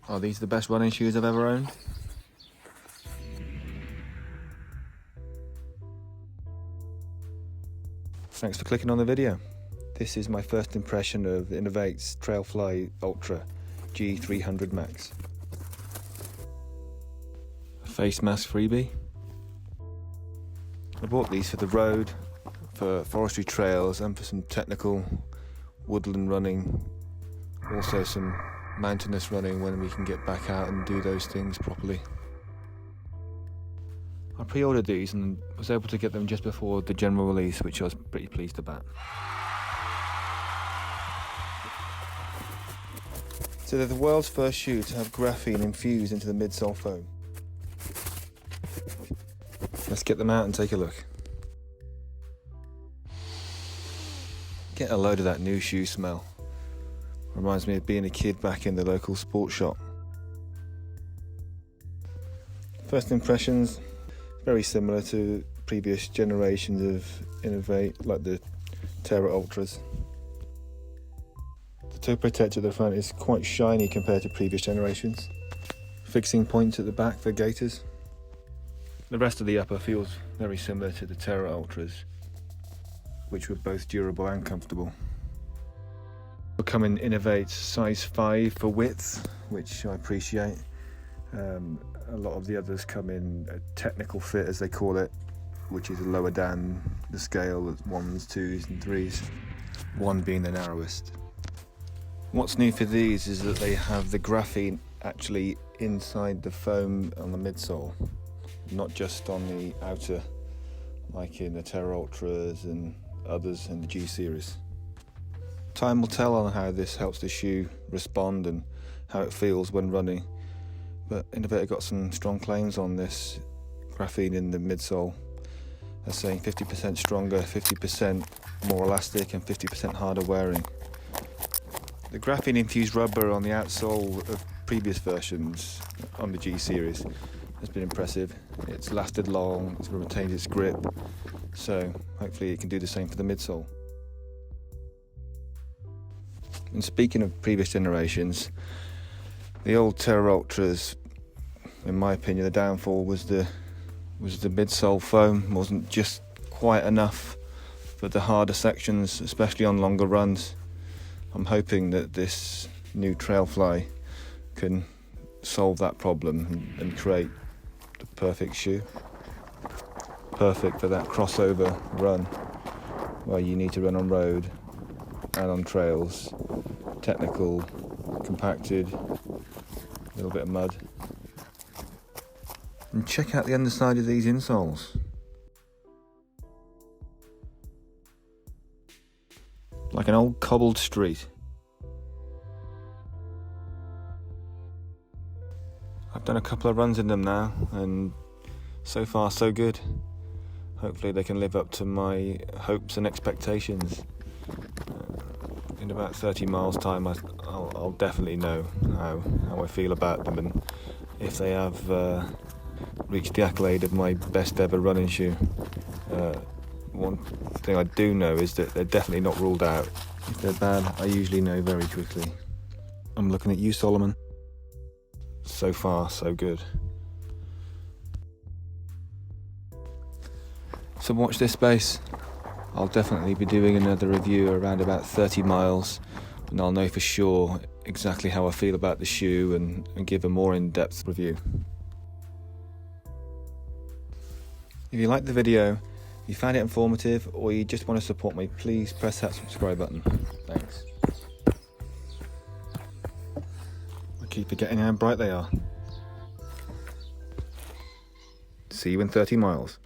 Are these the best running shoes I've ever owned? Thanks for clicking on the video. This is my first impression of inov8's Trailfly Ultra G300 Max. A face mask freebie. I bought these for the road, for forestry trails and for some technical woodland running, also some mountainous running when we can get back out and do those things properly. I pre-ordered these and was able to get them just before the general release, which I was pretty pleased about. So they're the world's first shoe to have graphene infused into the midsole foam. Let's get them out and take a look. Get a load of that new shoe smell. Reminds me of being a kid back in the local sports shop. First impressions, very similar to previous generations of inov8, like the Terra Ultras. The toe protector at the front is quite shiny compared to previous generations. Fixing points at the back for gaiters. The rest of the upper feels very similar to the Terra Ultras, which were both durable and comfortable. They come in inov8 size 5 for width, which I appreciate. A lot of the others come in a technical fit, as they call it, which is lower down the scale, 1s, 2s and 3s, 1 being the narrowest. What's new for these is that they have the graphene actually inside the foam on the midsole, not just on the outer, like in the Terra Ultras and others in the G series. Time will tell on how this helps the shoe respond and how it feels when running, but inov8 got some strong claims on this graphene in the midsole. They're saying 50% stronger, 50% more elastic and 50% harder wearing. The graphene infused rubber on the outsole of previous versions on the G series has been impressive. It's lasted long, it's retained its grip, so hopefully it can do the same for the midsole. And speaking of previous generations, the old Terra Ultras, in my opinion, the downfall was the midsole foam wasn't just quite enough for the harder sections, especially on longer runs. I'm hoping that this new Trailfly can solve that problem and create the perfect shoe. Perfect for that crossover run where you need to run on road and on trails, technical, compacted, a little bit of mud. And check out the underside of these insoles. Like an old cobbled street. I've done a couple of runs in them now, and so far so good. Hopefully they can live up to my hopes and expectations. In about 30 miles time I'll definitely know how I feel about them and if they have reached the accolade of my best ever running shoe. One thing I do know is that they're definitely not ruled out. If they're bad, I usually know very quickly. I'm looking at you, Solomon. So far so good. So watch this space. I'll definitely be doing another review around about 30 miles and I'll know for sure exactly how I feel about the shoe and give a more in-depth review. If you liked the video, if you found it informative or you just want to support me, please press that subscribe button. Thanks. I keep forgetting how bright they are. See you in 30 miles.